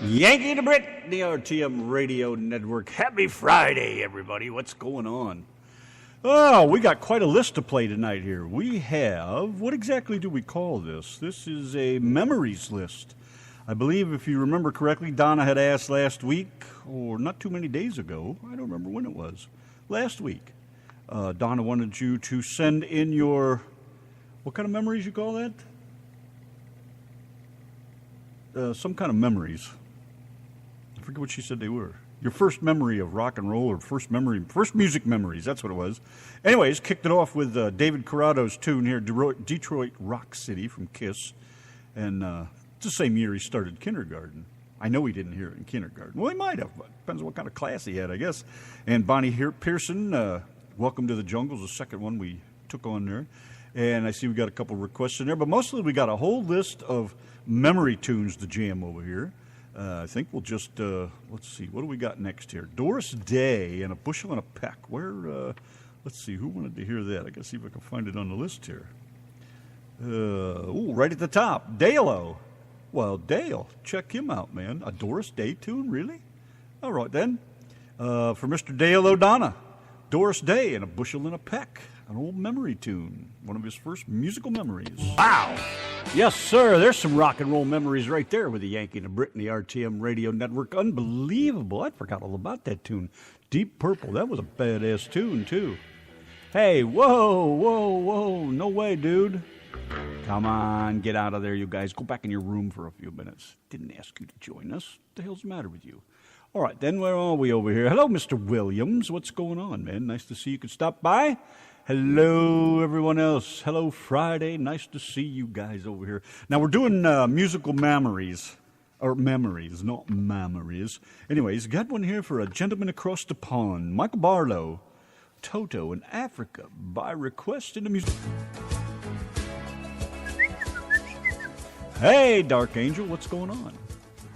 Yanki and Brit, the RTM Radio Network. Happy Friday, everybody. What's going on? Oh, we got quite a list to play tonight here. We have, what exactly do we call this? This is a memories list. I believe, if you remember correctly, Donna had asked last week, or not too many days ago, I don't remember when it was, last week. Donna wanted you to send in your, what kind of memories you call that? Some kind of memories. I forget what she said they were. Your first memory of rock and roll, or first music memories, that's what it was. Anyways, kicked it off with David Corrado's tune here, Detroit Rock City from Kiss. And it's the same year he started kindergarten. I know he didn't hear it in kindergarten. Well, he might have, but depends on what kind of class he had, I guess. And Bonnie Pearson, Welcome to the Jungle, is the second one we took on there. And I see we got a couple requests in there, but mostly we got a whole list of memory tunes to jam over here. I think we'll just, let's see, what do we got next here? Doris Day and A Bushel and a Peck. Where, let's see, who wanted to hear that? I gotta see if I can find it on the list here. Right at the top, Dale-O. Well, Dale, check him out, man. A Doris Day tune, really? All right, then. For Mr. Dale O'Donnell, Doris Day and A Bushel and a Peck. An old memory tune, one of his first musical memories. Wow! Yes, sir, there's some rock and roll memories right there with the Yankee and the Brit and the RTM Radio Network. Unbelievable. I forgot all about that tune. Deep Purple, that was a badass tune, too. Hey, whoa, no way, dude. Come on, get out of there, you guys. Go back in your room for a few minutes. Didn't ask you to join us. What the hell's the matter with you? All right, then, where are we over here? Hello, Mr. Williams. What's going on, man? Nice to see you could stop by. Hello, everyone else. Hello, Friday. Nice to see you guys over here. Now, we're doing musical memories. Or memories, not memories. Anyways, got one here for A Gentleman Across the Pond. Michael Barlow, Toto in Africa, by request in the music. Hey, Dark Angel, what's going on?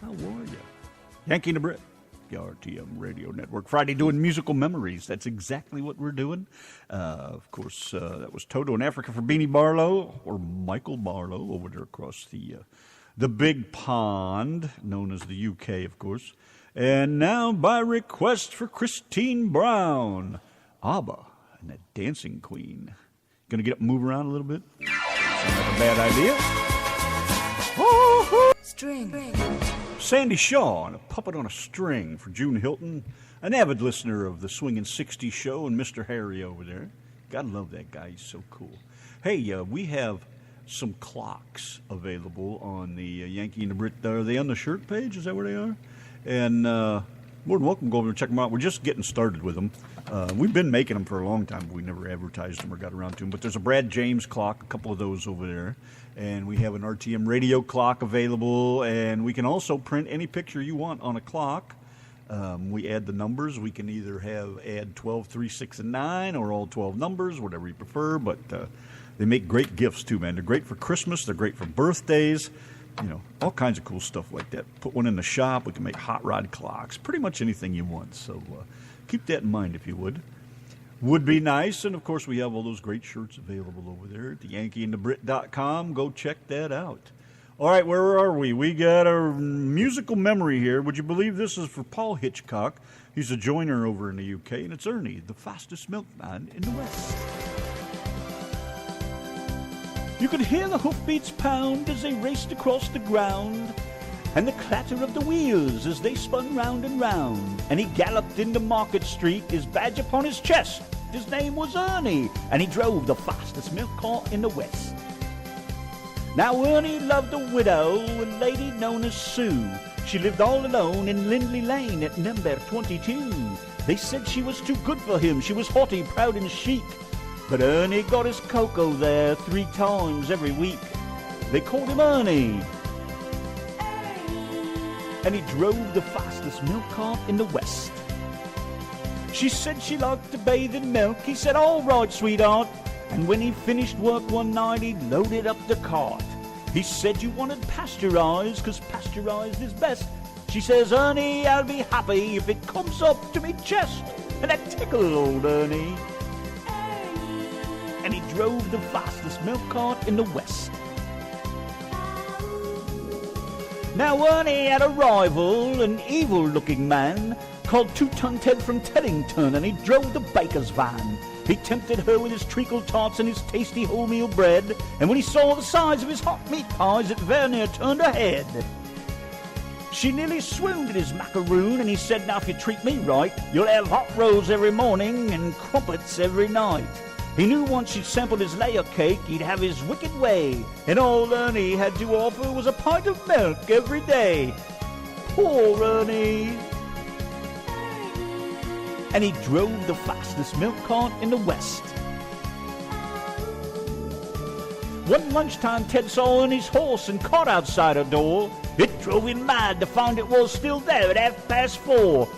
How are you? Yankee and the Brit. The RTM Radio Network. Friday doing musical memories. That's exactly what we're doing. Of course, that was Toto in Africa for Beanie Barlow, or Michael Barlow, over there across the big pond, known as the UK, of course. And now, by request for Christine Brown, ABBA and that Dancing Queen. Gonna get up and move around a little bit? Sounds like a bad idea. Oh, String. Sandy Shaw and A Puppet on a String for June Hilton, an avid listener of the Swingin' 60s show, and Mr. Harry over there. Gotta love that guy. He's so cool. Hey, we have some clocks available on the Yankee and the Brit. Are they on the shirt page? Is that where they are? And more than welcome to go over and check them out. We're just getting started with them. We've been making them for a long time, but we never advertised them or got around to them. But there's a Brad James clock, a couple of those over there. And we have an RTM radio clock available, and we can also print any picture you want on a clock. We add the numbers. We can either add 12, 3, 6, and 9, or all 12 numbers, whatever you prefer. But they make great gifts, too, man. They're great for Christmas. They're great for birthdays. You know, all kinds of cool stuff like that. Put one in the shop. We can make hot rod clocks. Pretty much anything you want. So keep that in mind if you would. Would be nice. And, of course, we have all those great shirts available over there at the yankeeandthebrit.com. Go check that out. All right, where are we? We got a musical memory here. Would you believe this is for Paul Hitchcock? He's a joiner over in the UK, and it's Ernie, the fastest milkman in the West. You could hear the hoofbeats pound as they raced across the ground, and the clatter of the wheels as they spun round and round. And he galloped into Market Street, his badge upon his chest. His name was Ernie, and he drove the fastest milk cart in the West. Now Ernie loved a widow, a lady known as Sue. She lived all alone in Lindley Lane at number 22. They said she was too good for him. She was haughty, proud, and chic. But Ernie got his cocoa there 3 times every week. They called him Ernie. And he drove the fastest milk cart in the West. She said she liked to bathe in milk. He said, all right, sweetheart. And when he finished work one night, he loaded up the cart. He said you wanted pasteurized, 'cause pasteurized is best. She says, Ernie, I'll be happy if it comes up to me chest. And that tickled old Ernie. And he drove the fastest milk cart in the West. Now Ernie had a rival, an evil-looking man, called Two-Ton Ted from Teddington, and he drove the baker's van. He tempted her with his treacle tarts and his tasty wholemeal bread, and when he saw the size of his hot meat pies, it very near turned her head. She nearly swooned at his macaroon, and he said, now if you treat me right, you'll have hot rolls every morning and crumpets every night. He knew once she'd sampled his layer cake, he'd have his wicked way, and all Ernie had to offer was a pint of milk every day. Poor Ernie. And he drove the fastest milk cart in the West. One lunchtime, Ted saw Ernie's horse and cart outside her door. It drove him mad to find it was still there at 4:30.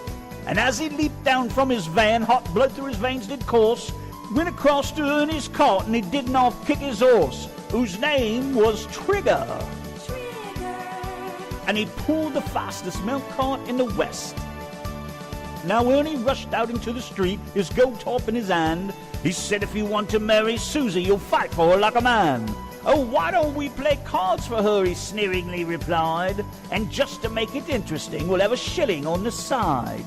And as he leaped down from his van, hot blood through his veins did course, went across to Ernie's cart and he did not kick his horse, whose name was Trigger. And he pulled the fastest milk cart in the West. Now Ernie rushed out into the street, his goat top in his hand. He said, if you want to marry Susie, you'll fight for her like a man. Oh, why don't we play cards for her, he sneeringly replied. And just to make it interesting, we'll have a shilling on the side.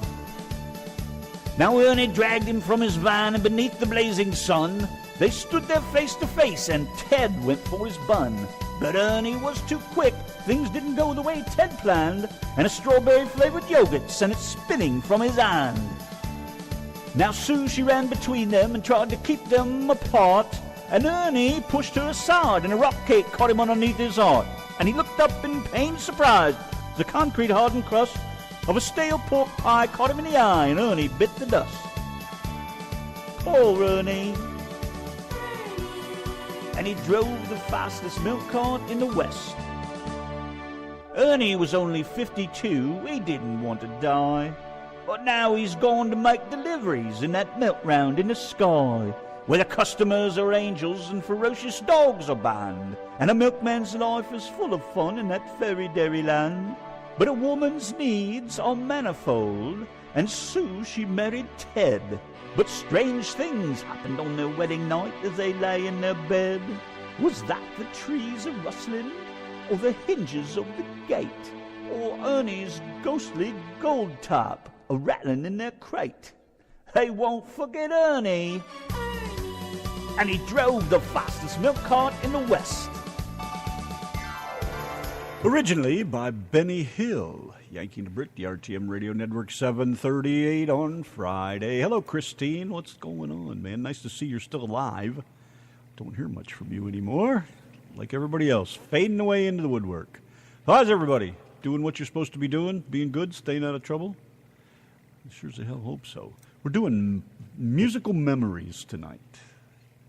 Now Ernie dragged him from his van, and beneath the blazing sun, they stood there face to face, and Ted went for his bun. But Ernie was too quick. Things didn't go the way Ted planned, and a strawberry-flavored yogurt sent it spinning from his hand. Now Sue, she ran between them and tried to keep them apart, and Ernie pushed her aside, and a rock cake caught him underneath his heart. And he looked up in pained surprise. The concrete-hardened crust of a stale pork pie caught him in the eye, and Ernie bit the dust. Poor Ernie. And he drove the fastest milk cart in the West. Ernie was only 52, he didn't want to die. But now he's gone to make deliveries in that milk round in the sky, where the customers are angels and ferocious dogs are banned, and a milkman's life is full of fun in that fairy dairy land. But a woman's needs are manifold, and Sue, she married Ted. But strange things happened on their wedding night as they lay in their bed. Was that the trees a-rustling, or the hinges of the gate, or Ernie's ghostly gold top a-rattling in their crate? They won't forget Ernie. And he drove the fastest milk cart in the West. Originally by Benny Hill. Yanki and Brit, the RTM Radio Network, 7:38 on Friday. Hello, Christine. What's going on, man? Nice to see you're still alive. Don't hear much from you anymore. Like everybody else, fading away into the woodwork. How's everybody? Doing what you're supposed to be doing? Being good? Staying out of trouble? I sure as the hell hope so. We're doing musical memories tonight.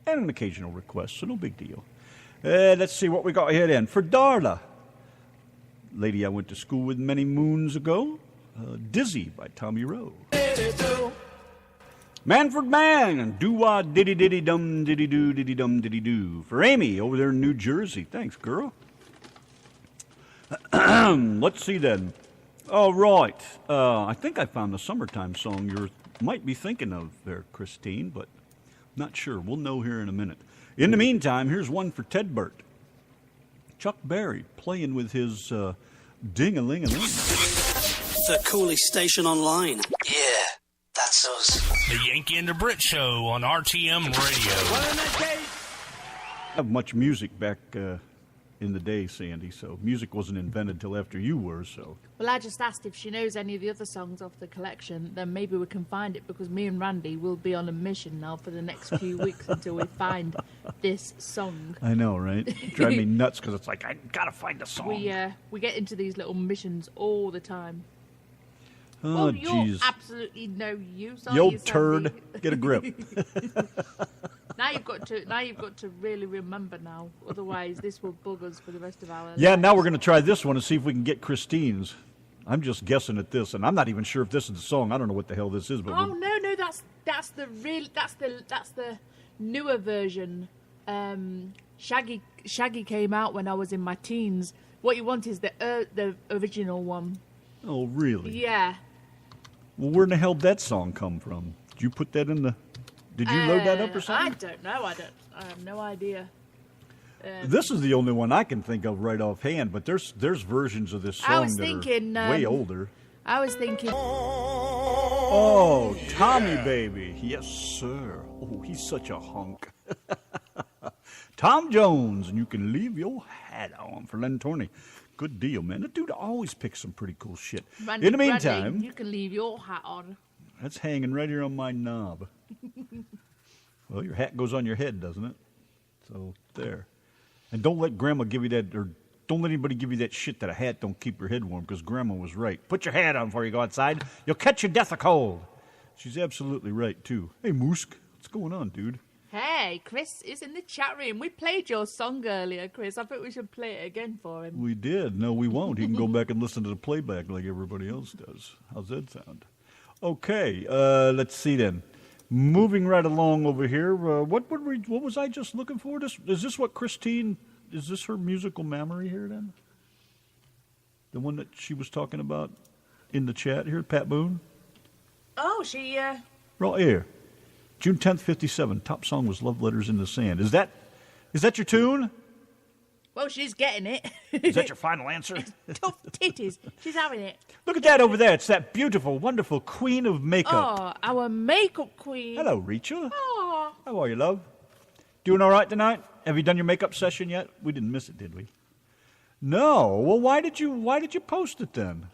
And an occasional request, so no big deal. Let's see what we got here then. For Darla, lady I went to school with many moons ago, Dizzy by Tommy Rowe. Manfred Mann, and doo-wah diddy-diddy-dum diddy-doo diddy-doo. For Amy over there in New Jersey. Thanks, girl. Let's see then. All right. I think I found the summertime song you might be thinking of there, Christine, but not sure. We'll know here in a minute. In the meantime, here's one for Ted Burt. Chuck Berry playing with his ding-a-ling-a-ling. The coolest station online. Yeah, that's us. The Yanki and the Brit Show on RTM Radio. Have much music back in the day, Sandy, so music wasn't invented till after you were, so. Well, I just asked if she knows any of the other songs off the collection, then maybe we can find it, because me and Randy will be on a mission now for the next few weeks until we find this song. I know, right? Drive me nuts, because it's like, I gotta find the song. We get into these little missions all the time. Oh, well, jeez. you're absolutely no use, are you you, old turd. Get a grip. Now you've got to really remember now. Otherwise, this will bug us for the rest of our lives. Yeah, now we're going to try this one and see if we can get Christine's. I'm just guessing at this, and I'm not even sure if this is the song. I don't know what the hell this is. But no, that's the newer version. Shaggy came out when I was in my teens. What you want is the original one. Oh, really? Yeah. Well, where in the hell did that song come from? Did you put that in the... Did you load that up or something? I don't know. I have no idea. This is the only one I can think of right offhand, but there's versions of this song that are way older. I was thinking... Oh, Tommy Baby. Yes, sir. Oh, he's such a hunk. Tom Jones, and you can leave your hat on for Len Torney. Good deal, man. That dude always picks some pretty cool shit. Randy, In the meantime... you can leave your hat on. That's hanging right here on my knob. Well, your hat goes on your head, doesn't it? So, there. And don't let Grandma give you that, or don't let anybody give you that shit that a hat don't keep your head warm, because Grandma was right. Put your hat on before you go outside. You'll catch your death of cold. She's absolutely right, too. Hey, Moosk, what's going on, dude? Hey, Chris is in the chat room. We played your song earlier, Chris. I think we should play it again for him. We did. No, we won't. He can go back and listen to the playback like everybody else does. How's that sound? Okay, let's see then. Moving right along over here, what was I just looking for? Is this what Christine, is this her musical memory here then? The one that she was talking about in the chat here, Pat Boone? Oh, she, Right here. June 10th, 57. Top song was Love Letters in the Sand. Is that your tune? Well, she's getting it. Is that your final answer? Tough titties. She's having it. Look at that over there. It's that beautiful, wonderful queen of makeup. Oh, our makeup queen. Hello, Rachel. Oh. How are you, love? Doing all right tonight? Have you done your makeup session yet? We didn't miss it, did we? No. Well, why did you post it then?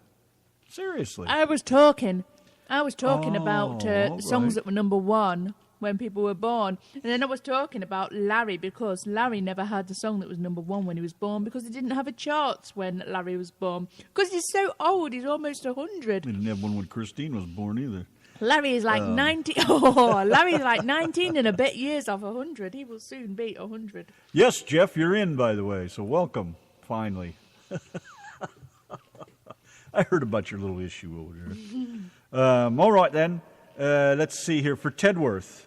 Seriously. I was talking about songs right. that were number one when people were born. And then I was talking about Larry, because Larry never had a song that was number one when he was born, because he didn't have a charts when Larry was born. Because he's so old, he's almost 100. We didn't have one when Christine was born either. Larry is like 90. Oh, Larry's like 19 and a bit years off 100. He will soon be 100. Yes, Jeff, you're in, by the way, so welcome, finally. I heard about your little issue over there. All right, then. Let's see here. For Tedworth,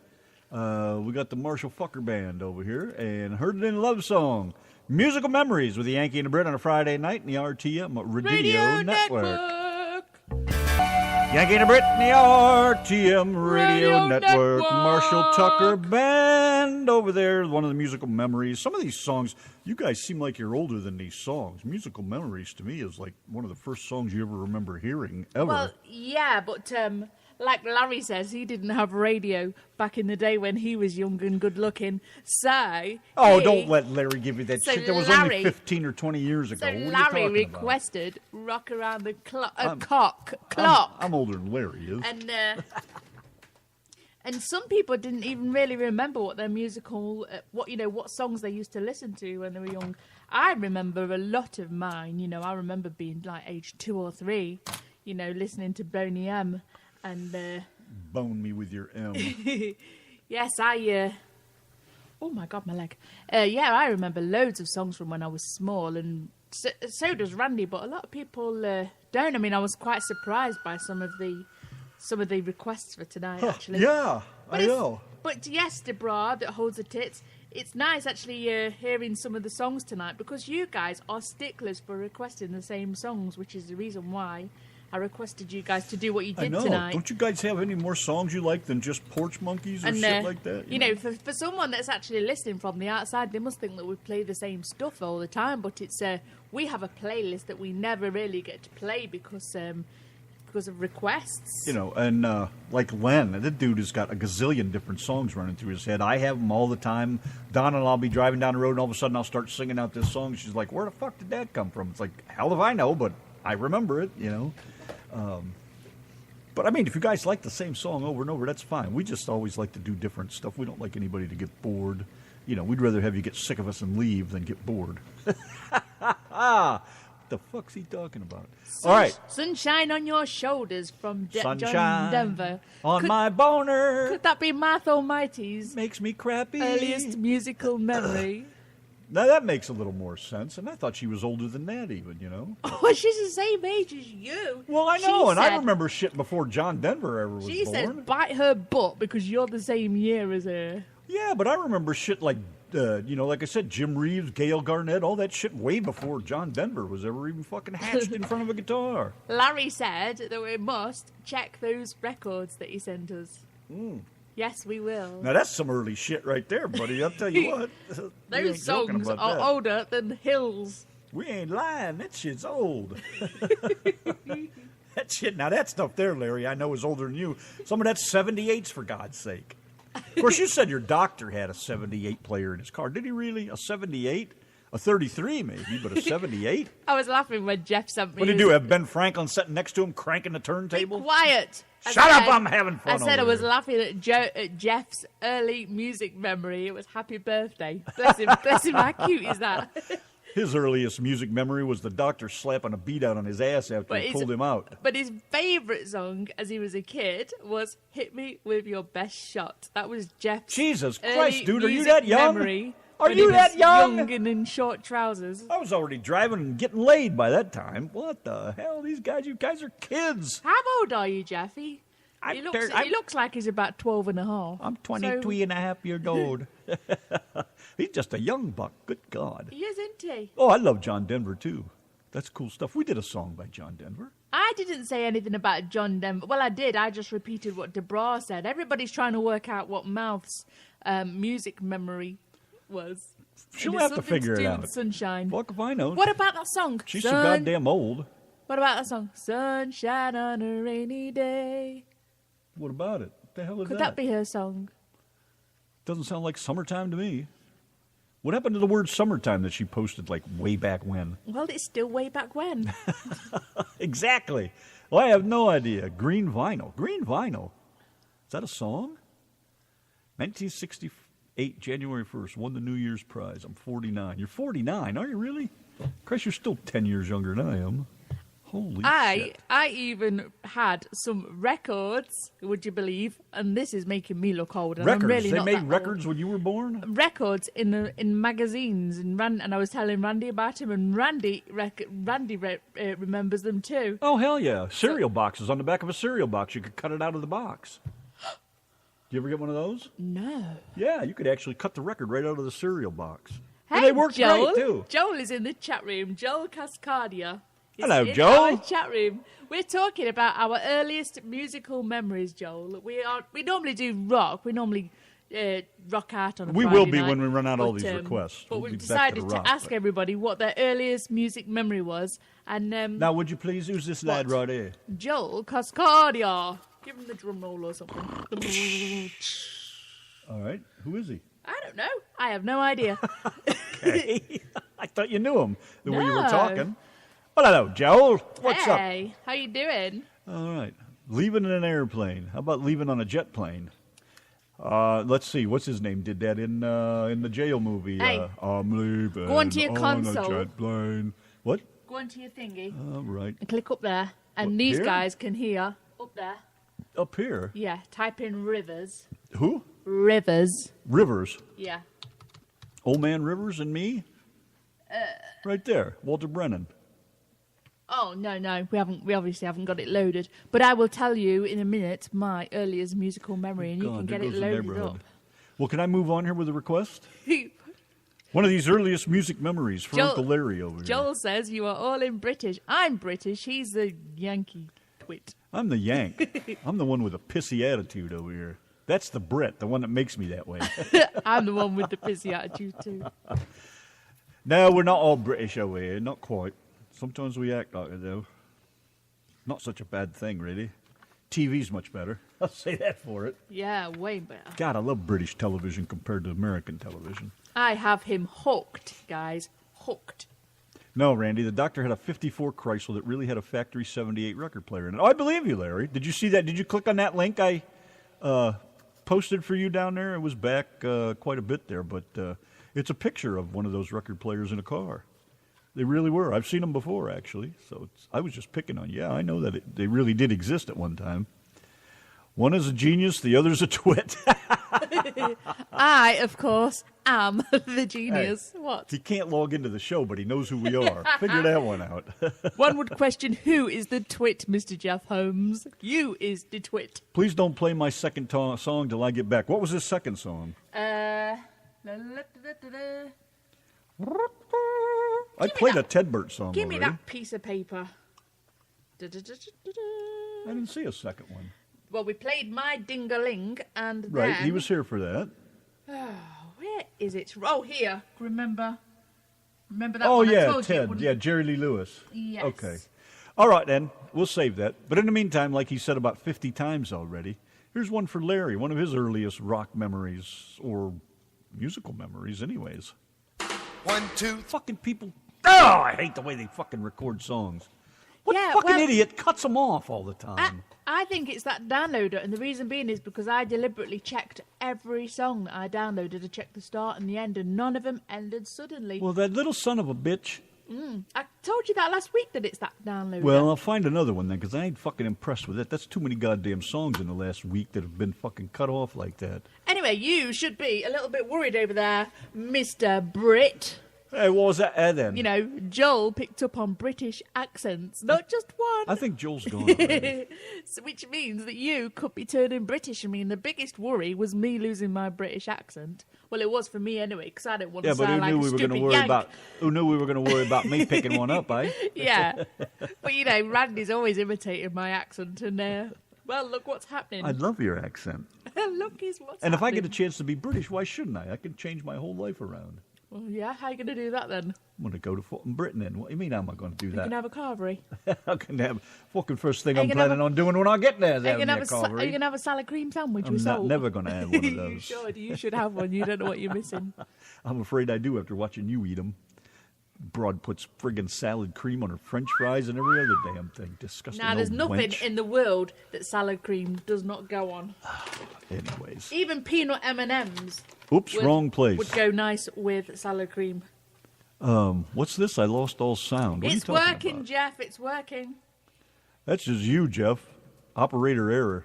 we got the Marshall Fucker Band over here, and Heard It in Love Song. Musical Memories with the Yankee and the Brit on a Friday night in the RTM Radio Network. Yankee and the Brit in the RTM Radio Network. Marshall Tucker Band over there, one of the musical memories. Some of these songs, you guys seem like you're older than these songs. Musical Memories to me is like one of the first songs you ever remember hearing, ever. Well, yeah, but like Larry says, he didn't have radio back in the day when he was young and good looking. So don't let Larry give you that shit. That was only Larry, 15 or 20 years ago. So what Larry are you talking requested "Rock Around the Clock." I'm older than Larry is. And some people didn't even really remember what their musical, what songs they used to listen to when they were young. I remember a lot of mine. I remember being like age 2 or 3, listening to Boney M. And bone me with your M. Yes, oh my God, my leg. I remember loads of songs from when I was small, and so does Randy. But a lot of people don't. I mean, I was quite surprised by some of the requests for tonight. Actually, yeah, I know. But yes, Deborah, that holds the tits. It's nice actually hearing some of the songs tonight, because you guys are sticklers for requesting the same songs, which is the reason why I requested you guys to do what you did tonight. Don't you guys have any more songs you like than just Porch Monkeys or shit like that? For someone that's actually listening from the outside, they must think that we play the same stuff all the time. But it's we have a playlist that we never really get to play because of requests. And like Len, that dude has got a gazillion different songs running through his head. I have them all the time. Donna and I'll be driving down the road, and all of a sudden I'll start singing out this song. She's like, "Where the fuck did that come from?" It's like, hell if I know, but I remember it, But I mean, if you guys like the same song over and over, that's fine. We just always like to do different stuff. We don't like anybody to get bored. We'd rather have you get sick of us and leave than get bored. What the fuck's he talking about? All right. Sunshine on Your Shoulders from John Denver. On my boner. Could that be Math Almighty's makes me crappy earliest musical memory? Now that makes a little more sense, and I thought she was older than that even, Oh, she's the same age as you. Well, I know, I remember shit before John Denver ever was born. She said bite her butt because you're the same year as her. Yeah, but I remember shit like, like I said, Jim Reeves, Gail Garnett, all that shit way before John Denver was ever even fucking hatched in front of a guitar. Larry said that we must check those records that he sent us. Yes, we will. Now, that's some early shit right there, buddy. I'll tell you what. We ain't Those joking songs about are that. older than Hills. We ain't lying. That shit's old. That shit. Now, that stuff there, Larry, I know is older than you. Some of that's 78s, for God's sake. Of course, you said your doctor had a 78 player in his car. Did he really? A 78? A 33, maybe, but a 78? I was laughing when Jeff sent me. What did he do? Have Ben Franklin sitting next to him cranking the Be turntable? quiet. Shut up, I'm having fun I said I over was here. laughing at Jeff's early music memory. It was Happy Birthday. Bless him. Bless him. How cute is that? His earliest music memory was the doctor slapping a beat out on his ass after he pulled him out. But his favourite song as he was a kid was Hit Me With Your Best Shot. That was Jeff's Jesus early Christ, dude, are you music that young? memory Are when you he that was young? and in short trousers. I was already driving and getting laid by that time. What the hell? You guys are kids. How old are you, Jeffy? I'm He thir- looks like he's about 12 and a half. I'm 23 and a half years old. He's just a young buck. Good God. He is, isn't he? Oh, I love John Denver, too. That's cool stuff. We did a song by John Denver. I didn't say anything about John Denver. Well, I did. I just repeated what Debra said. Everybody's trying to work out what Mouth's music memory was. She'll And it's have to something figure do it with out. Sunshine. Fuck if I know. What about that song? She's so goddamn old. What about that song? Sunshine on a rainy day. What about it? What the hell is Could that be her song? Doesn't sound like summertime to me. What happened to the word summertime that she posted like way back when? Well, it's still way back when. Exactly. Well, I have no idea. Green Vinyl. Green Vinyl. Is that a song? 1968, January 1st, won the New Year's prize. I'm 49. You're 49, are you really? Christ, you're still 10 years younger than I am. Holy shit. I even had some records, would you believe? And this is making me look old. And Records. I'm really They not made that records old. when you were born? Records in magazines, and I was telling Randy about him, and Randy remembers them too. Oh, hell yeah. Cereal boxes on the back of a cereal box. You could cut it out of the box. Do you ever get one of those? No. Yeah, you could actually cut the record right out of the cereal box. Hey, And they worked Joel. great, too. Joel is in the chat room. Joel Cascadia. is Hello, in Joel. Our chat room. We're talking about our earliest musical memories, Joel. We normally do rock. We normally rock out on a We Friday will be night, when we run out all but, these requests. But We'll we've be back to decided the to rock, ask but- everybody what their earliest music memory was. And Now, would you please use this lad What? right here? Joel Cascadia. Give him the drum roll or something. All right. Who is he? I don't know. I have no idea. Hey, I thought you knew him the way you were No. talking. Well, hello, Joel. What's up? Hey, how you doing? All right. Leaving in an airplane. How about leaving on a jet plane? Let's see. What's his name? Did that in the jail movie? Hey. I'm leaving Go onto your on console. a jet plane. What? Go onto your thingy All right. and click up there. And What, these here? guys can hear. Up there. Up here. Yeah, type in Rivers. Who? Rivers. Rivers. Yeah. Old Man Rivers and me? Right there. Walter Brennan. Oh, no. We obviously haven't got it loaded. But I will tell you in a minute my earliest musical memory, and you God, can there get it goes the loaded neighborhood. up. Well, can I move on here with a request? One of these earliest music memories for Joel- Uncle Larry over here. Joel says you are all in British. I'm British. He's the Yankee twit. I'm the Yank. I'm the one with a pissy attitude over here. That's the Brit, the one that makes me that way. I'm the one with the pissy attitude, too. No, we're not all British over here. Not quite. Sometimes we act like it, though. Not such a bad thing, really. TV's much better. I'll say that for it. Yeah, way better. God, I love British television compared to American television. I have him hooked, guys. Hooked. No, Randy, the doctor had a 54 Chrysler that really had a factory 78 record player in it. Oh, I believe you, Larry. Did you see that? Did you click on that link I posted for you down there? It was back quite a bit there, but it's a picture of one of those record players in a car. They really were. I've seen them before, actually. So I was just picking on you. Yeah, I know that they really did exist at one time. One is a genius, the other's a twit. I, of course, am the genius. Hey, What? He can't log into the show, but he knows who we are. Figure that one out. One would question who is the twit, Mr. Jeff Holmes. You is the twit. Please don't play my second song till I get back. What was his second song? Give I played a Ted Burt song me already. that piece of paper. I didn't see a second one. Well, we played My Ding-a-Ling, and then... Right, he was here for that. Where is it? Oh, here. Remember that Oh, one I yeah, told you it Ted. wouldn't- Yeah, Jerry Lee Lewis. Yes. Okay. All right, then. We'll save that. But in the meantime, like he said about 50 times already, here's one for Larry, one of his earliest rock memories, or musical memories anyways. 1, 2. Fucking people. Oh, I hate the way they fucking record songs. What Yeah, fucking well- idiot cuts them off all the time? I think it's that downloader, and the reason being is because I deliberately checked every song that I downloaded. I checked the start and the end, and none of them ended suddenly. Well, that little son of a bitch. I told you that last week that it's that downloader. Well, I'll find another one then, because I ain't fucking impressed with it. That's too many goddamn songs in the last week that have been fucking cut off like that. Anyway, you should be a little bit worried over there, Mr. Brit. Hey, what was that then? You know, Joel picked up on British accents, not just one. I think Joel's gone already. So, which means that you could be turning British. I mean, the biggest worry was me losing my British accent. Well, it was for me anyway, because I didn't want Yeah, to but who sound like knew a we were stupid going to worry Yank. about? Who knew we were going to worry about me picking one up, eh? Yeah, but you know, Randy's always imitating my accent, and well, look what's happening. I love your accent. Look, is what's And if I happening. get a chance to be British, why shouldn't I? I can change my whole life around. Well, yeah, how are you going to do that then? I'm going to go to fucking Britain then. What do you mean how am I going to do You that? can have a carvery. I can have fucking first thing Are you I'm gonna have planning a- on doing when I get there. Are you going to Carvery. have a salad cream sandwich I'm with not, salt? never going to have one of You those. should. You should have one. You don't know what you're missing. I'm afraid I do after watching you eat them. Broad puts friggin' salad cream on her French fries and every other damn thing. Disgusting. Now, there's old nothing wench. in the world that salad cream does not go on. Anyways. Even peanut M&Ms. Oops, wrong place. Would go nice with salad cream. What's this? I lost all sound. What It's are you talking working, about? Jeff. It's working. That's just you, Jeff. Operator error.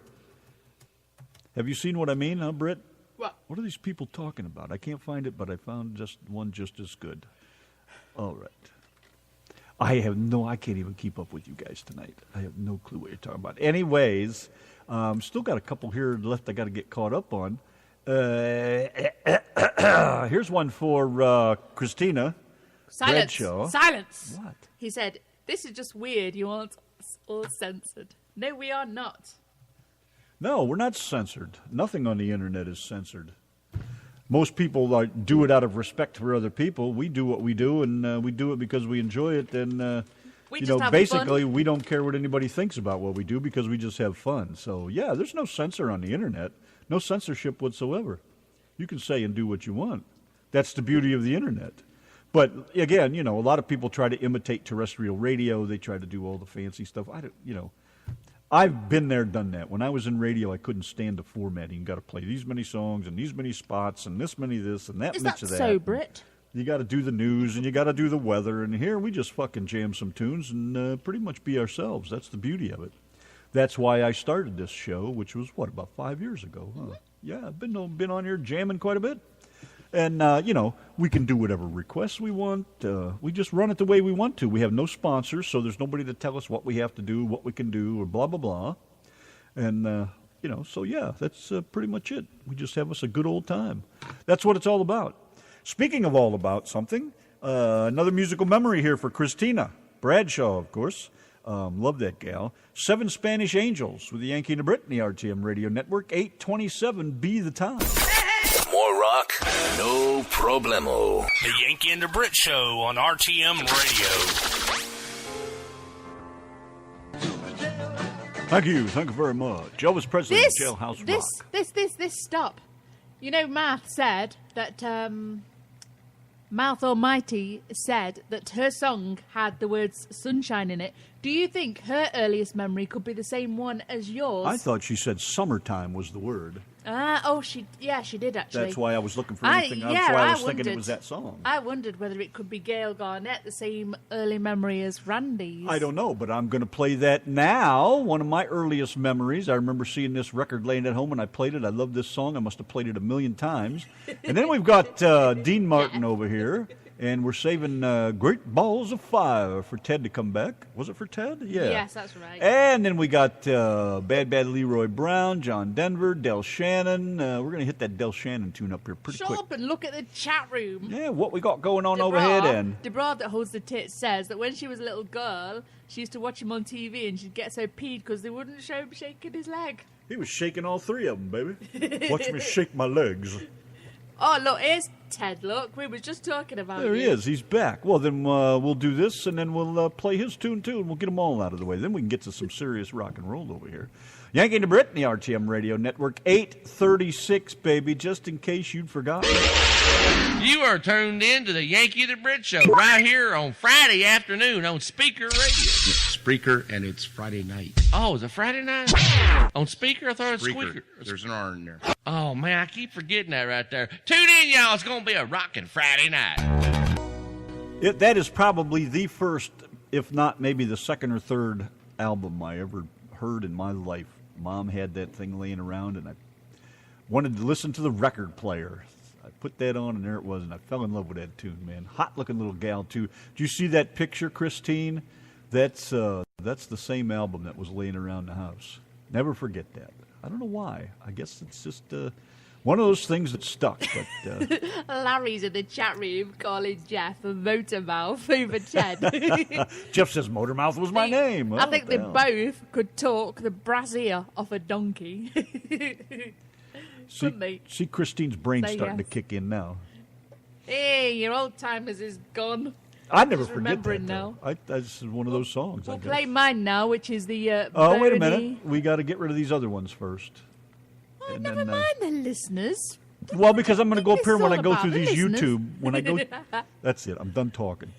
Have you seen what I mean, huh, Britt? What? What are these people talking about? I can't find it, but I found just one just as good. All right. I can't even keep up with you guys tonight. I have no clue what you're talking about. Anyways, still got a couple here left I got to get caught up on. Here's one for Christina. Silence. Bradshaw. Silence. What? He said, "This is just weird. You want us all censored." No, we are not. No, we're not censored. Nothing on the internet is censored. Most people do it out of respect for other people. We do what we do, and we do it because we enjoy it. And We you just know, have basically, fun. we don't care what anybody thinks about what we do because we just have fun. So yeah, there's no censor on the internet. No censorship whatsoever. You can say and do what you want. That's the beauty of the internet. But again, you know, a lot of people try to imitate terrestrial radio. They try to do all the fancy stuff. I've been there, done that. When I was in radio, I couldn't stand the formatting. You got to play these many songs and these many spots and this many this and that Is much that of that. so, Brit? You got to do the news and you got to do the weather. And here we just fucking jam some tunes and pretty much be ourselves. That's the beauty of it. That's why I started this show, which was, about 5 years ago? Huh? Yeah, I've been on here jamming quite a bit. And, we can do whatever requests we want. We just run it the way we want to. We have no sponsors, so there's nobody to tell us what we have to do, what we can do, or blah, blah, blah. And, so yeah, that's pretty much it. We just have us a good old time. That's what it's all about. Speaking of all about something, another musical memory here for Christina Bradshaw, of course. Love that gal. 7 Spanish Angels with the Yankee and the Brit, the RTM Radio Network. 8:27 be the time. More rock? No problemo. The Yankee and the Brit Show on RTM Radio. Thank you very much. Elvis Presley, Jailhouse Rock. This, stop. You know, Mouth said that, Mouth Almighty said that her song had the words sunshine in it. Do you think her earliest memory could be the same one as yours? I thought she said summertime was the word. She did actually. That's why I was looking for anything. That's why I was thinking it was that song. I wondered whether it could be Gail Garnett, the same early memory as Randy's. I don't know, but I'm going to play that now. One of my earliest memories. I remember seeing this record laying at home, and I played it. I love this song. I must have played it 1 million times. And then we've got Dean Martin over here. And we're saving Great Balls of Fire for Ted to come back. Was it for Ted? Yeah. Yes, that's right. And then we got Bad Bad Leroy Brown, John Denver, Del Shannon. We're going to hit that Del Shannon tune up here pretty Shut quick. up and look at the chat room. Yeah, what we got going on overhead. And Deborah that holds the tits says that when she was a little girl, she used to watch him on TV and she'd get so peed because they wouldn't show him shaking his leg. he was shaking all three of them, baby. Watch me shake my legs. Oh, look, here's Ted, look. We were just talking about There he you. is. He's back. Well, then we'll do this, and then we'll play his tune, too, and we'll get them all out of the way. Then we can get to some serious rock and roll over here. Yanki and Brit, the RTM Radio Network, 836, baby, just in case you'd forgotten. You are tuned in to the Yankee the Brit Show right here on Friday afternoon on Speaker Radio. Spreaker, and it's Friday night. Oh, is it Friday night? On Speaker? I thought it was Squeaker. There's an R in there. Oh, man, I keep forgetting that right there. Tune in, y'all. It's going to be a rockin' Friday night. That is probably the first, if not maybe the second or third album I ever heard in my life. Mom had that thing laying around, and I wanted to listen to the record player. I put that on, and there it was, and I fell in love with that tune, man. Hot-looking little gal, too. Did you see that picture, Christine? That's the same album that was laying around the house. Never forget that. I don't know why. I guess it's just one of those things that stuck. But Larry's in the chat room calling Jeff a motormouth over Ted. Jeff says Motormouth was my name. I Oh, think they hell. both could talk the brassiere off a donkey. Couldn't they? See Christine's brain Say starting yes. to kick in now. Hey, your old timers is gone. I never Just forget that. remembering Though. This is one of those songs. We'll I guess. play mine now, which is the Oh, wait a Bernie- minute. We got to get rid of these other ones first. Oh, And never then, mind the listeners. Well, because I'm going to go up This here is when I all go about through the these listeners. YouTube. When I go, that's it. I'm done talking.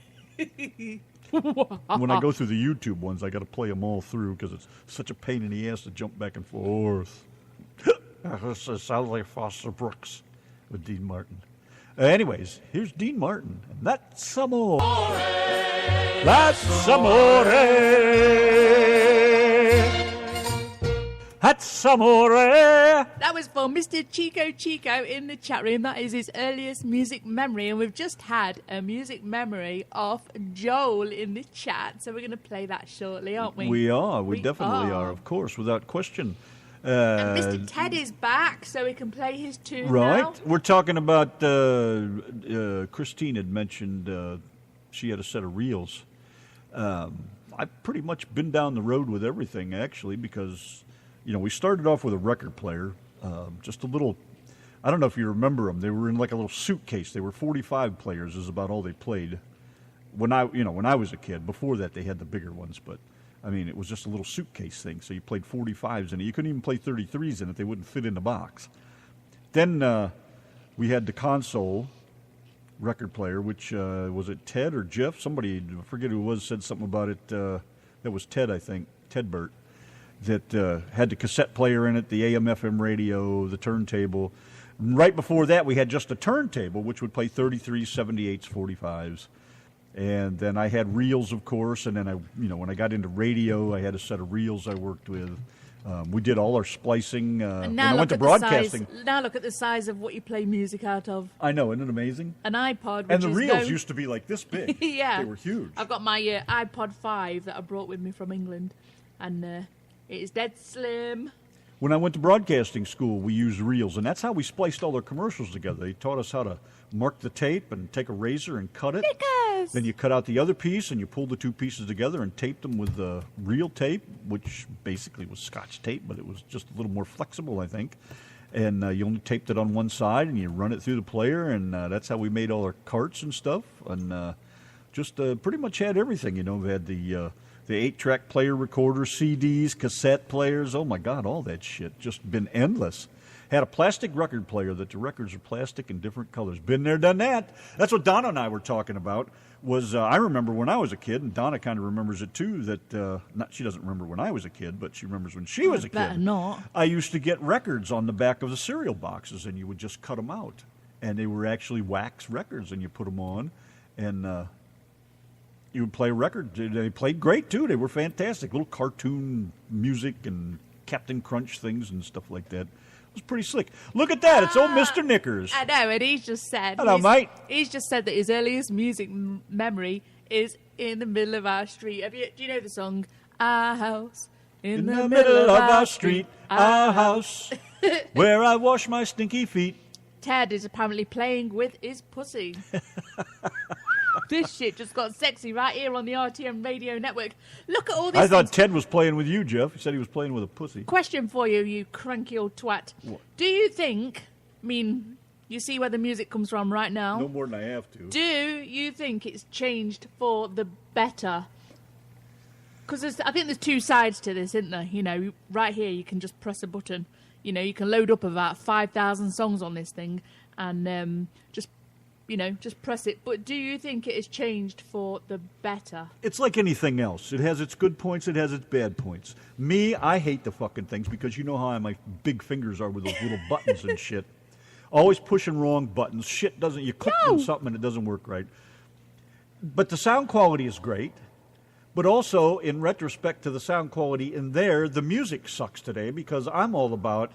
When I go through the YouTube ones, I got to play them all through because it's such a pain in the ass to jump back and forth. This is Sally Foster Brooks with Dean Martin. Anyways, here's Dean Martin. And that's amore. That's amore. That's amore. That was for Mr. Chico in the chat room. That is his earliest music memory. And we've just had a music memory of Joel in the chat. So we're going to play that shortly, aren't we? We are. We definitely are, of course, without question. And Mr. Ted is back, so we can play his tune Right. now. We're talking about, Christine had mentioned she had a set of reels. I've pretty much been down the road with everything, actually, because, we started off with a record player, just a little, I don't know if you remember them. They were in like a little suitcase. They were 45 players is about all they played when I was a kid. Before that, they had the bigger ones, but it was just a little suitcase thing. So you played 45s in it. You couldn't even play 33s in it. They wouldn't fit in the box. Then we had the console record player, which was it Ted or Jeff? Somebody, I forget who it was, said something about it. That was Ted, I think, Ted Burt, that had the cassette player in it, the AM/FM radio, the turntable. Right before that, we had just a turntable, which would play 33s, 78s, 45s. And then I had reels, of course, and then when I got into radio, I had a set of reels I worked with. We did all our splicing. And When now I went to look at the broadcasting, size. Now look at the size of what you play music out of. I know, isn't it amazing? An iPod, which And the is reels known- used to be like this big. Yeah. They were huge. I've got my iPod 5 that I brought with me from England, and it is dead slim. When I went to broadcasting school, we used reels, and that's how we spliced all our commercials together. They taught us how to mark the tape and take a razor and cut it. Because Then you cut out the other piece, and you pulled the two pieces together and taped them with reel tape, which basically was Scotch tape, but it was just a little more flexible, I think. And you only taped it on one side, and you run it through the player, and that's how we made all our carts and stuff. And just pretty much had everything, We had the 8-track player recorder, CDs, cassette players. Oh, my God, all that shit. Just been endless. Had a plastic record player that the records are plastic in different colors. Been there, done that. That's what Donna and I were talking about. I remember when I was a kid, and Donna kind of remembers it too, that she doesn't remember when I was a kid, but she remembers when she was a better kid. not. I used to get records on the back of the cereal boxes, and you would just cut them out. And they were actually wax records, and you put them on, and you would play a record. They played great, too. They were fantastic. Little cartoon music and Captain Crunch things and stuff like that. was pretty slick. Look at that. It's old Mr. Knickers. I know, and he's just said... Hello, mate. He's just said that his earliest music memory is In the Middle of Our Street. Do you know the song? Our house in the middle of our street. Our house where I wash my stinky feet. Ted is apparently playing with his pussy. This shit just got sexy right here on the RTM radio network. Look at all these I thought things. Ted was playing with you, Jeff. He said he was playing with a pussy. Question for you, you cranky old twat. What? Do you think, you see where the music comes from right now? No more than I have to. Do you think it's changed for the better? Because I think there's two sides to this, isn't there? You know, right here you can just press a button. You know, you can load up about 5,000 songs on this thing and just press it. But do you think it has changed for the better? It's like anything else. It has its good points. It has its bad points. Me, I hate the fucking things because you know how my big fingers are with those little buttons and shit. Always pushing wrong buttons. Shit doesn't... You click on something and it doesn't work right. But the sound quality is great. But also, in retrospect to the sound quality in there, the music sucks today because I'm all about,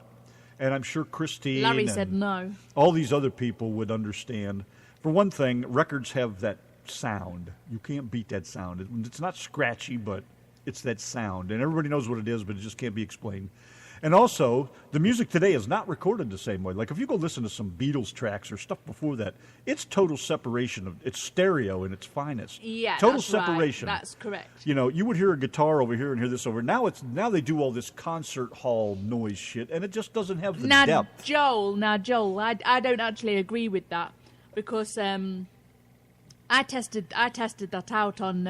and I'm sure Christine Larry and said no. all these other people would understand. For one thing, records have that sound. You can't beat that sound. It's not scratchy, but it's that sound. And everybody knows what it is, but it just can't be explained. And also, the music today is not recorded the same way. Like, if you go listen to some Beatles tracks or stuff before that, it's total separation. It's stereo in its finest. Yeah, total that's separation. Right. That's correct. You know, you would hear a guitar over here and hear this over. Now they do all this concert hall noise shit, and it just doesn't have the depth. Joel, I don't actually agree with that because I tested that out on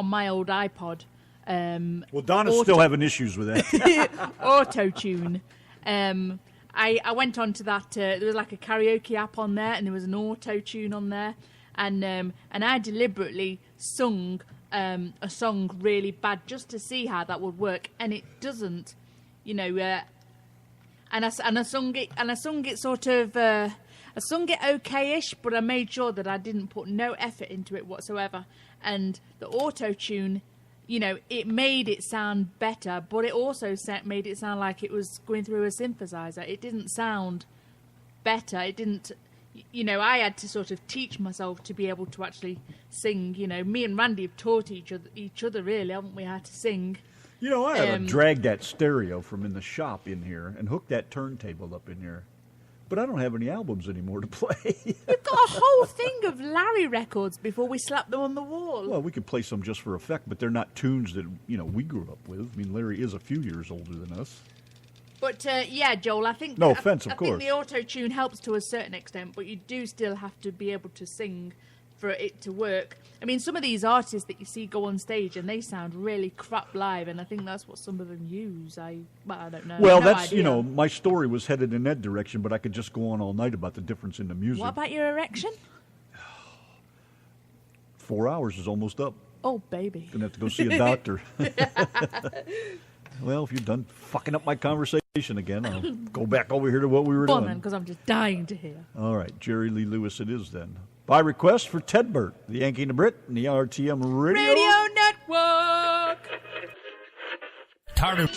my old iPod. Well, Donna's still having issues with that. Auto-tune. I went on to that. There was like a karaoke app on there, and there was an auto-tune on there, and I deliberately sung a song really bad just to see how that would work, and it doesn't. You know, and I sung it sort of. I sung it okay-ish, but I made sure that I didn't put no effort into it whatsoever, and the auto-tune. You know, it made it sound better, but it also made it sound like it was going through a synthesizer. It didn't sound better. It didn't, you know, I had to sort of teach myself to be able to actually sing. You know, me and Randy have taught each other really, haven't we, how to sing. You know, I had to drag that stereo from in the shop in here and hook that turntable up in here. But I don't have any albums anymore to play. You've got a whole thing of Larry records before we slap them on the wall. Well, we could play some just for effect, but they're not tunes that, you know, we grew up with. I mean, Larry is a few years older than us. But, yeah, Joel, I think... No offense, of I course. think the auto-tune helps to a certain extent, but you do still have to be able to sing for it to work. I mean, some of these artists that you see go on stage and they sound really crap live, and I think that's what some of them use. I don't know. Well, no that's, idea. you know, my story was headed in that direction, but I could just go on all night about the difference in the music. What about your erection? 4 hours is almost up. Oh, baby. Gonna have to go see a doctor. Well, if you're done fucking up my conversation again, I'll go back over here to what we were Go on doing. then, because I'm just dying to hear. All right, Jerry Lee Lewis it is then. By request for Ted Burt, the Yankee and the Brit, and the RTM Radio Network! Tired of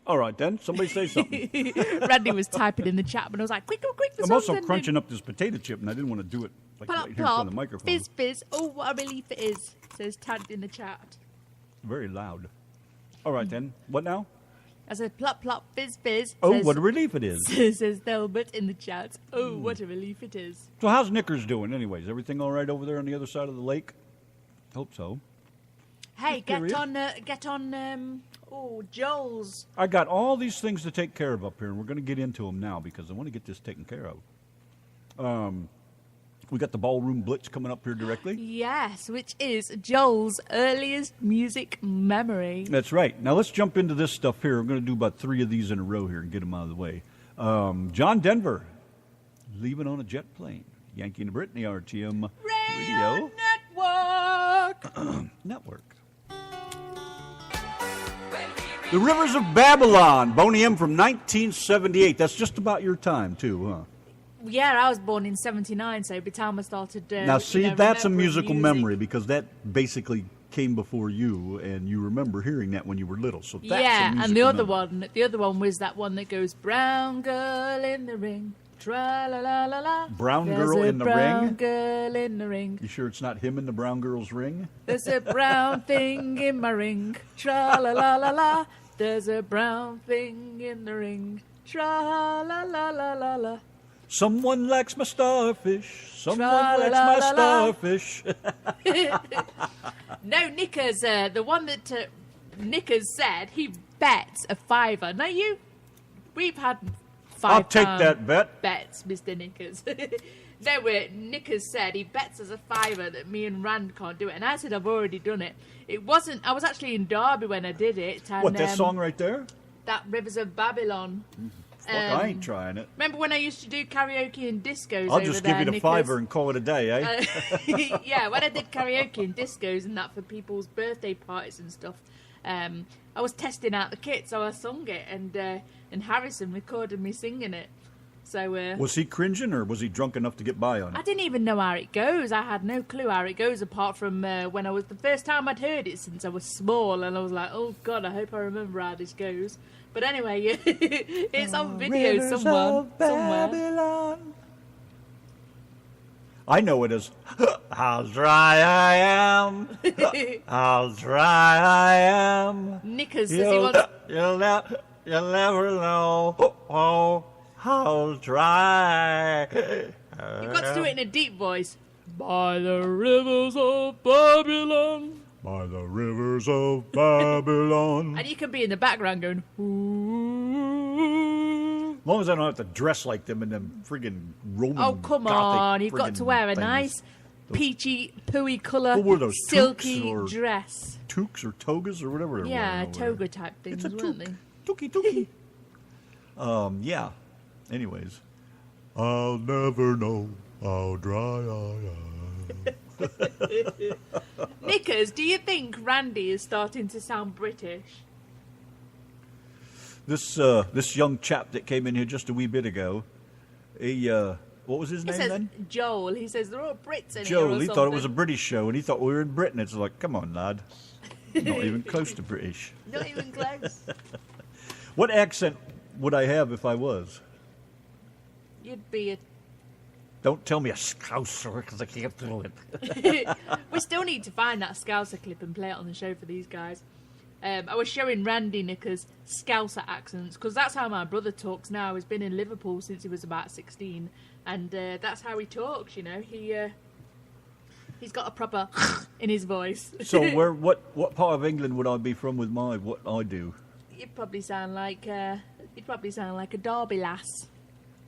All right, then. Somebody say something. Randy was typing in the chat, but I was like, quick, the I'm song's also ending. crunching up this potato chip, and I didn't want to do it like Plop, right here in front plop, of the microphone. fizz, fizz. Oh, what a relief it is, says Tad in the chat. Very loud. All right, then. What now? I said, plop, plop, fizz, fizz. Oh, says, what a relief it is. says Delbert in the chat. Oh, what a relief it is. So how's Knickers doing anyways? Everything all right over there on the other side of the lake? Hope so. Hey, Curious. get on, Joel's. I got all these things to take care of up here, and we're going to get into them now because I want to get this taken care of. We got the Ballroom Blitz coming up here directly. Yes, which is Joel's earliest music memory. That's right. Now let's jump into this stuff here. I'm going to do about 3 of these in a row here and get them out of the way. John Denver, Leaving on a Jet Plane. Yankee and the Brit, the RTM Radio Network. The Rivers of Babylon, Boney M from 1978. That's just about your time, too, huh? Yeah, I was born in 79, so by the time I started... Now, see, that's a remembering musical music. memory because that basically came before you, and you remember hearing that when you were little. So that's Yeah, a musical and the other number. one was that one that goes, brown girl in the ring, tra-la-la-la-la. Brown There's girl a in the brown ring? girl in the ring. You sure it's not him in the brown girl's ring? There's a brown thing in my ring, tra-la-la-la-la. There's a brown thing in the ring, tra-la-la-la-la-la. Someone likes my starfish. Someone likes my Tra-la-la-la-la. starfish. No, Nickers, the one that Nickers said, he bets a £5. Now we've had I'll £5 take that bet. bets, Mr. Nickers. No, Nickers said he bets us a £5 that me and Rand can't do it. And I said I've already done it. I was actually in Derby when I did it. And, What, that song right there? That Rivers of Babylon. Fuck, I ain't trying it. Remember when I used to do karaoke and discos I'll over just there, give you the Nickers? $5 and call it a day, eh? Yeah, when I did karaoke and discos and that for people's birthday parties and stuff, I was testing out the kit, so I sung it, and Harrison recorded me singing it. So Was he cringing, or was he drunk enough to get by on I it? didn't even know how it goes. I had no clue how it goes, apart from when I was the first time I'd heard it since I was small, and I was like, "Oh God, I hope I remember how this goes." But anyway, it's on video somewhere. I know it is. How dry I am. How dry I am. Nickers says he wants. You'll never know. Oh, how dry. You've got to do it in a deep voice. By the rivers of Babylon. By the rivers of Babylon. And you can be in the background going, ooh. As long as I don't have to dress like them in them friggin' Roman Oh, come Gothic on. You've got to friggin' wear a things. nice, peachy, pooey colour, What were those, silky toques or- dress. Toques or togas or whatever they're Yeah, wearing over there. toga type things, It's a weren't toque. they? Tookie, tookie. Yeah. Anyways. I'll never know how dry I am. Nickers, do you think Randy is starting to sound British? This young chap that came in here just a wee bit ago, he, what was his He name says then? Joel. He says they're all Brits in here Joel. or He thought it was a something. British show, and he thought we were in Britain. It's like, come on, lad. Not even close to British. Not even close. What accent would I have if I was? You'd be a... Don't tell me a Scouser, because I can't do it. We still need to find that Scouser clip and play it on the show for these guys. I was showing Randy Nickers Scouser accents, because that's how my brother talks now. He's been in Liverpool since he was about 16, and that's how he talks, you know. He's got a proper in his voice. So what part of England would I be from with what I do? You'd probably sound like a Derby lass.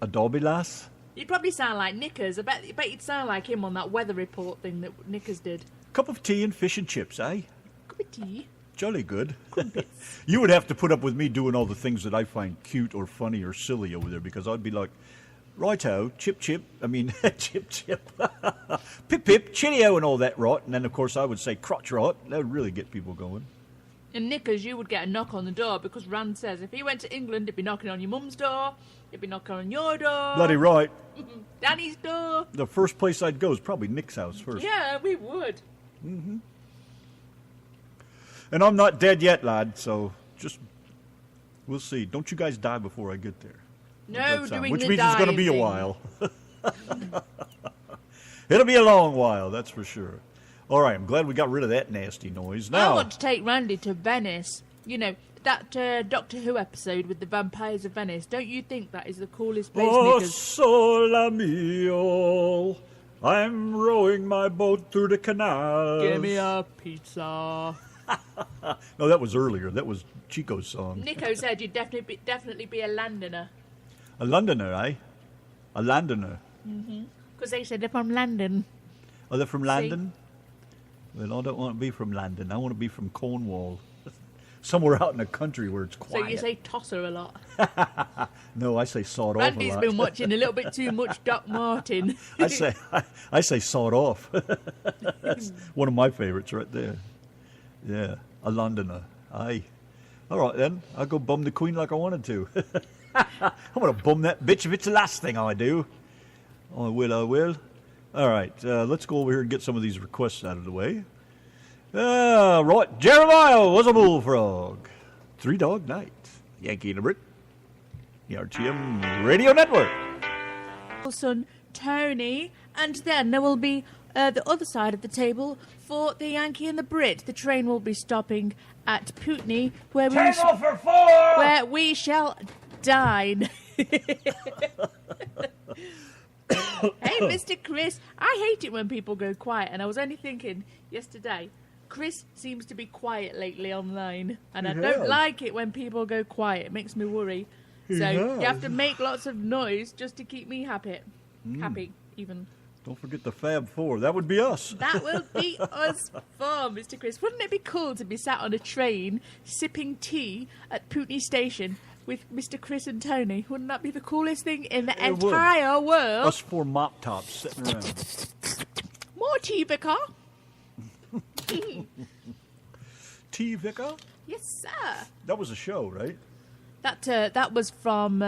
A Derby lass? You'd probably sound like Nickers. I bet you'd sound like him on that weather report thing that Nickers did. Cup of tea and fish and chips, eh? Cup of tea. Jolly good. You would have to put up with me doing all the things that I find cute or funny or silly over there, because I'd be like, righto, chip, chip, pip, pip, chilio and all that rot. And then, of course, I would say crotch rot. That would really get people going. And Nickers, you would get a knock on the door, because Rand says if he went to England, he'd be knocking on your mum's door, he'd be knocking on your door, Bloody right. Danny's door. The first place I'd go is probably Nick's house first. Yeah, we would. And I'm not dead yet, lad, so just, we'll see. Don't you guys die before I get there. No, That sound- doing Which the means it's going to be a dying while. It'll be a long while, that's for sure. All right, I'm glad we got rid of that nasty noise. I Now, want to take Randy to Venice. You know, that Doctor Who episode with the vampires of Venice. Don't you think that is the coolest place, oh, Nickers? sole mio, I'm rowing my boat through the canal. Give me a pizza. No, that was earlier. That was Chico's song. Nico said you'd definitely be a Londoner. A Londoner, eh? A Londoner. Because they said they're from London. Are they from London? Well, I don't want to be from London. I want to be from Cornwall. Somewhere out in the country where it's quiet. So you say tosser a lot. No, I say sawed off a Randy's lot. been watching a little bit too much Doc Martin. I say sawed off. That's one of my favorites right there. Yeah, a Londoner. Aye. All right then, I'll go bum the Queen like I wanted to. I'm gonna bum that bitch if it's the last thing I do. I will. All right, let's go over here and get some of these requests out of the way. Right. Jeremiah was a bullfrog. 3 Dog Night. Yankee and a Brit. The RTM Radio Network. Son Tony, and then there will be the other side of the table for the Yankee and the Brit. The train will be stopping at Putney, where we shall dine. Hey, Mr. Chris, I hate it when people go quiet, and I was only thinking yesterday, Chris seems to be quiet lately online, and I don't like it when people go quiet. It makes me worry. So you have to make lots of noise just to keep me happy. Happy, even. Don't forget the Fab Four. That would be us. That will be us for Mr. Chris. Wouldn't it be cool to be sat on a train sipping tea at Putney Station with Mr. Chris and Tony? Wouldn't that be the coolest thing in the entire world? Us 4 mop tops sitting around. More tea, Vicar. Tea, Vicar? Yes, sir. That was a show, right? That was from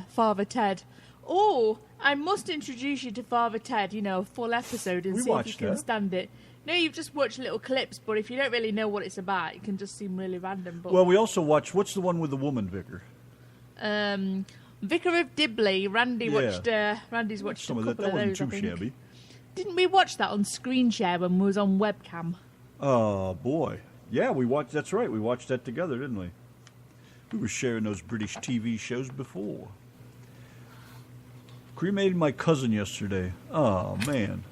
Father Ted. Oh, I must introduce you to Father Ted, a full episode and see if you can stand it. No, you've just watched little clips, but if you don't really know what it's about, it can just seem really random. But well, we also watched, what's the one with the woman, Vicar? Vicar of Dibley. Randy's watched some a couple of that. That those, wasn't too shabby. Didn't we watch that on screen share when we was on webcam? Oh, boy. Yeah, we watched, that's right, we watched that together, didn't we? We were sharing those British TV shows before. Cremated my cousin yesterday. Oh, man.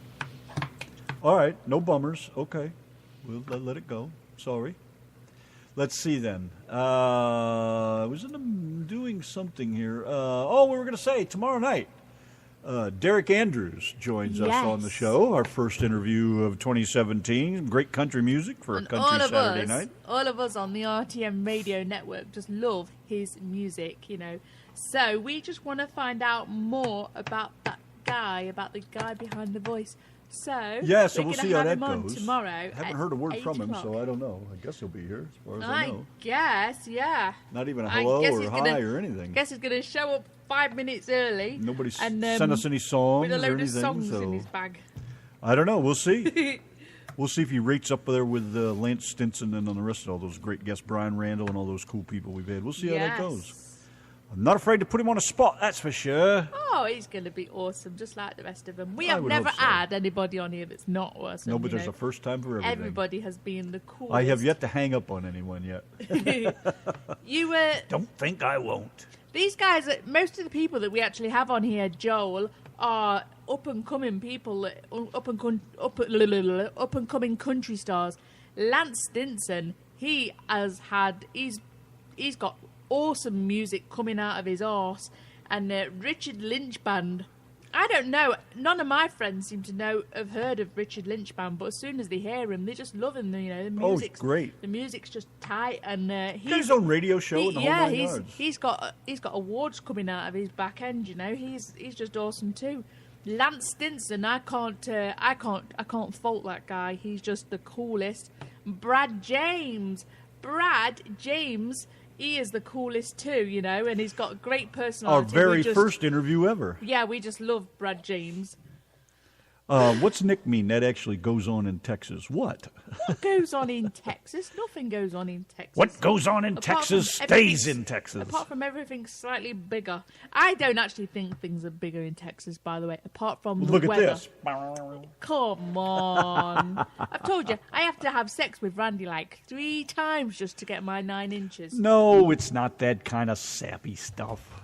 All right, no bummers. Okay. We'll let it go. Sorry. Let's see then. I was doing something here. We were going to say tomorrow night. Derek Andrews joins us on the show. Our first interview of 2017. Great country music for a country Saturday night. All of us on the RTM radio network just love his music, So we just want to find out more about that guy, about the guy behind the voice. So we'll see how that goes. Tomorrow. Haven't heard a word from him, so I don't know. I guess he'll be here, as far as I know. Guess, yeah. Not even a hello or hi or anything. I guess he's going to show up 5 minutes early. Nobody sent us any songs with a load or anything. Of songs in his bag. I don't know. We'll see. We'll see if he rates up there with Lance Stinson and on the rest of all those great guests, Brian Randall and all those cool people we've had. We'll see how that goes. I'm not afraid to put him on a spot, that's for sure. Oh, he's going to be awesome, just like the rest of them. We have never had anybody on here that's not awesome. No, but there's a first time for everything. Everybody has been the coolest. I have yet to hang up on anyone yet. Don't think I won't. These guys, most of the people that we actually have on here, Joel, are up-and-coming people, up-and-coming country stars. Lance Stinson, he's got awesome music coming out of his arse, and Richard Lynch Band. I don't know. None of my friends seem to have heard of Richard Lynch Band, but as soon as they hear him, they just love him. The music's great. The music's just tight, and he's got his own radio show and the whole nine yards. He's got awards coming out of his back end. He's just awesome too. Lance Stinson, I can't fault that guy. He's just the coolest. Brad James. He is the coolest too, and he's got a great personality. Our very first interview ever. Yeah, we just love Brad James. What's Nick mean? That actually goes on in Texas. What? What goes on in Texas? Nothing goes on in Texas. What goes on in Texas stays in Texas. Apart from everything slightly bigger. I don't actually think things are bigger in Texas, by the way, apart from the weather. Look at this. Come on. I've told you, I have to have sex with Randy like 3 times just to get my 9 inches. No, it's not that kind of sappy stuff.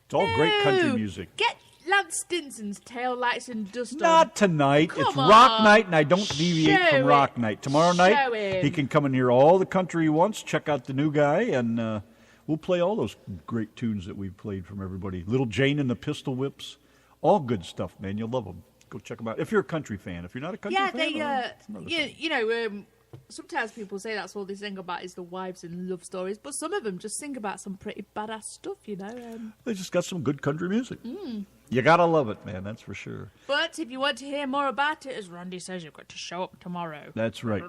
It's all great country music. Get Lance Stinson's tail lights and dust Not tonight. It's rock night, and I don't deviate from rock night. Tomorrow night, he can come and hear all the country he wants, check out the new guy, and we'll play all those great tunes that we've played from everybody. Little Jane and the Pistol Whips. All good stuff, man. You'll love them. Go check them out. If you're a country fan. If you're not a country fan, sometimes people say that's all they sing about is the wives and love stories, but some of them just sing about some pretty badass stuff, They just got some good country music. You gotta love it, man, that's for sure. But if you want to hear more about it, as Randy says, you've got to show up tomorrow. That's right.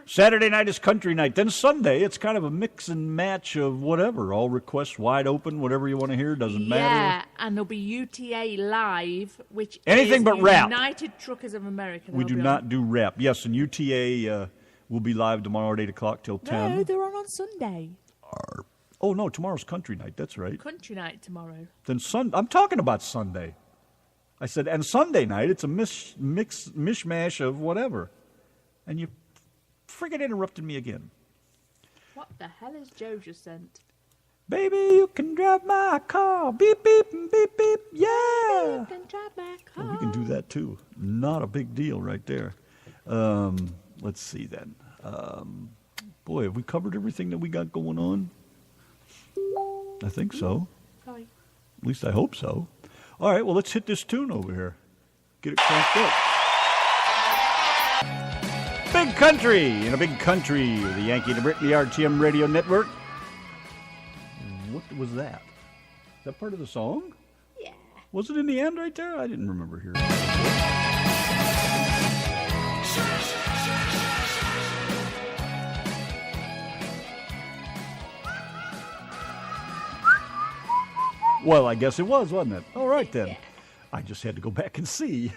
Saturday night is country night. Then Sunday, it's kind of a mix and match of whatever. All requests wide open, whatever you want to hear, doesn't matter. Yeah, and there'll be UTA Live, which Anything is but rap. United Truckers of America. We do not do rap. Yes, and UTA will be live tomorrow at 8 o'clock till 10. No, they're on Sunday. Oh, no, tomorrow's country night. That's right. Country night tomorrow. Then I'm talking about Sunday. I said, and Sunday night, it's a mishmash of whatever. And you friggin' interrupted me again. What the hell is Joe just sent? Baby, you can drive my car. Beep, beep, and beep, beep. Yeah. You can drive my car. Well, we can do that, too. Not a big deal right there. Let's see, then. Boy, have we covered everything that we got going on? I think so. Sorry. At least I hope so. All right, well, let's hit this tune over here. Get it cranked up. Big country in a big country. The Yankee and the Brit and the RTM Radio Network. What was that? Is that part of the song? Yeah. Was it in the end right there? I didn't remember hearing it. Well, I guess it was, wasn't it? All right, then. Yeah. I just had to go back and see.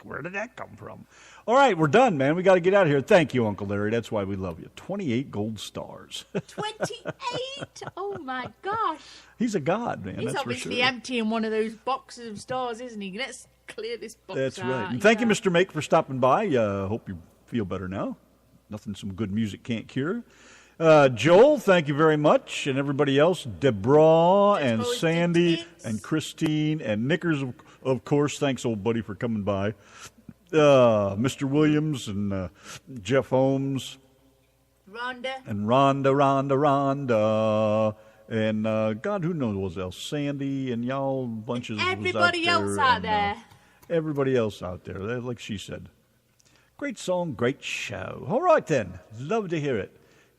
Where did that come from? All right, we're done, man. We got to get out of here. Thank you, Uncle Larry. That's why we love you. 28 gold stars. 28? Oh, my gosh. He's a god, man. He's that's obviously for sure. emptying one of those boxes of stars, isn't he? Let's clear this box That's out. right. And thank you, Mr. Make, for stopping by. Hope you feel better now. Nothing some good music can't cure. Joel, thank you very much, and everybody else, Deborah and Sandy and Christine and Knickers, of course. Thanks, old buddy, for coming by. Mr. Williams and Jeff Holmes. Rhonda. And Rhonda. And God, who knows what else? Sandy and y'all bunches. And everybody else out there. Everybody else out there, like she said. Great song, great show. All right, then. Love to hear it.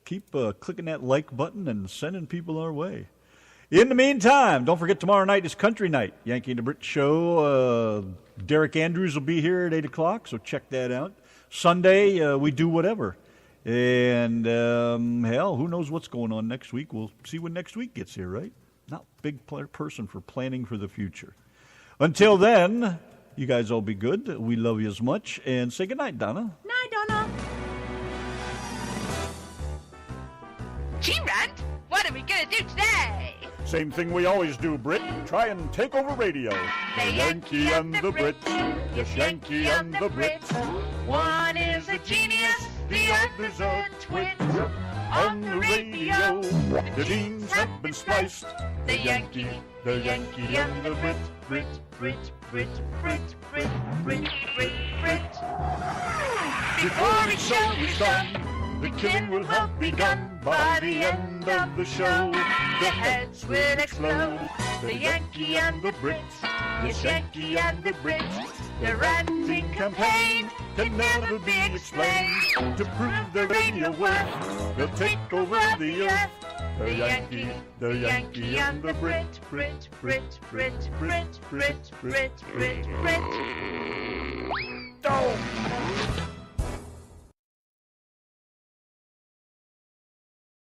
Keep clicking that like button and sending people our way. In the meantime, don't forget tomorrow night is country night. Yankee and the Brit Show. Derek Andrews will be here at 8 o'clock, so check that out. Sunday, we do whatever. And, hell, who knows what's going on next week. We'll see when next week gets here, right? Not big person for planning for the future. Until then, you guys all be good. We love you as much. And say goodnight, Donna. Night, Donna. Gee, Rand, what are we going to do today? Same thing we always do, Brit. Try and take over radio. The Yankee and the Brit. Yes, Yankee and the Brit. One is a genius, the other's a twit. On the radio, the beans have been spliced. The Yankee and the Brit. Brit, Brit, Brit, Brit, Brit, Brit, Brit, Brit. Before the show is done, the killing will have begun. By the end of the show, the heads will explode. The Yankee and the Brit, yes, Yankee and the Brit. Their ranting campaign can never be explained. To prove their radio worth, they'll take over the earth. The Yankee and the Brit, Brit, Brit, Brit, Brit, Brit, Brit, Brit, Brit. Oh!